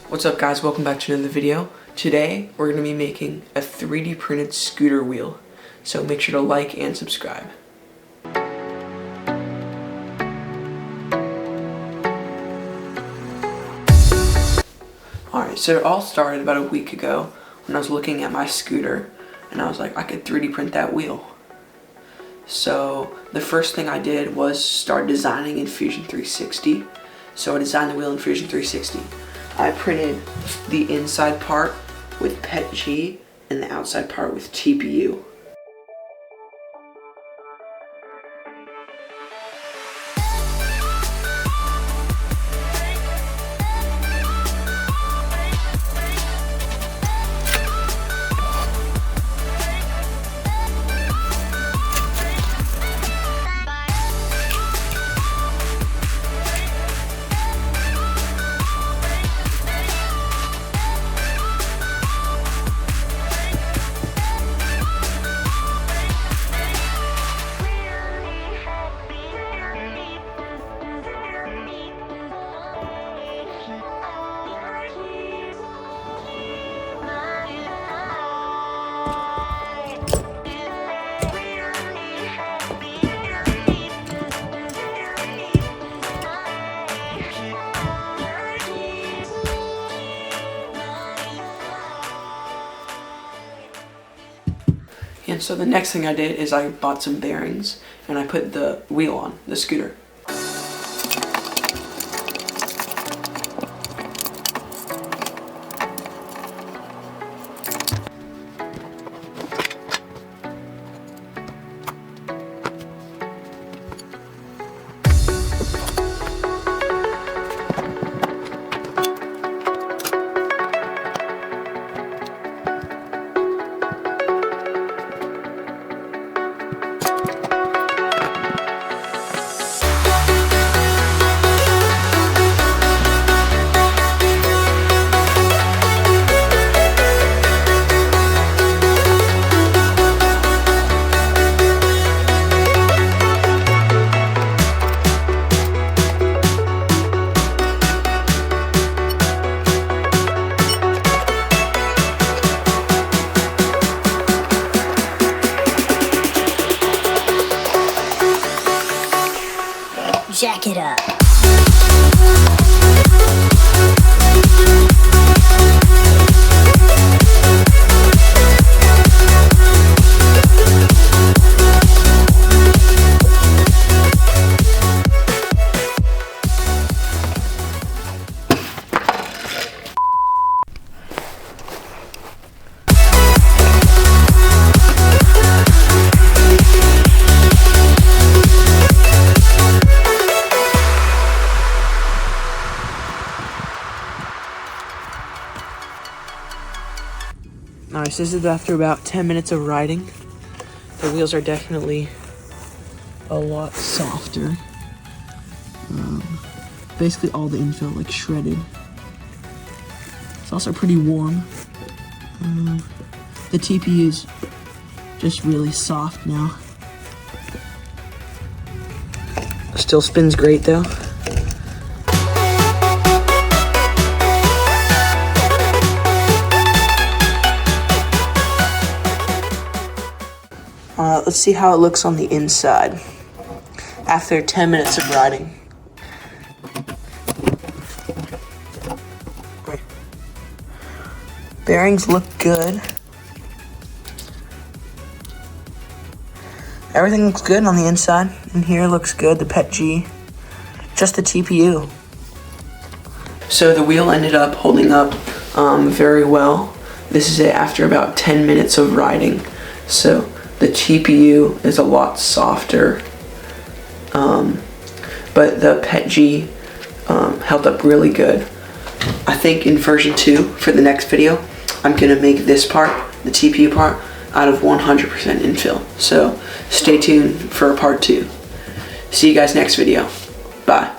What's up guys, welcome back to another video. Today we're going to be making a 3D printed scooter wheel, so make sure to like and subscribe. Alright, so it all started about a week ago when I was looking at my scooter and I was like, I could 3D print that wheel. So the first thing I did was start designing in Fusion 360. So I designed the wheel in Fusion 360. I printed the inside part with PETG and the outside part with TPU. And so the next thing I did is I bought some bearings and I put the wheel on the scooter. Jack it up. Nice, this is after about 10 minutes of riding. The wheels are definitely a lot softer. Basically all the infill like shredded. It's also pretty warm. The TPU is just really soft now. Still spins great though. Let's see how it looks on the inside after 10 minutes of riding. Bearings look good. Everything looks good on the inside. In here looks good, the PETG. Just the TPU. So the wheel ended up holding up very well. This is it after about 10 minutes of riding. So the TPU is a lot softer, but the PETG held up really good. I think in version 2, for the next video, I'm going to make this part, the TPU part, out of 100% infill. So stay tuned for part 2. See you guys next video. Bye.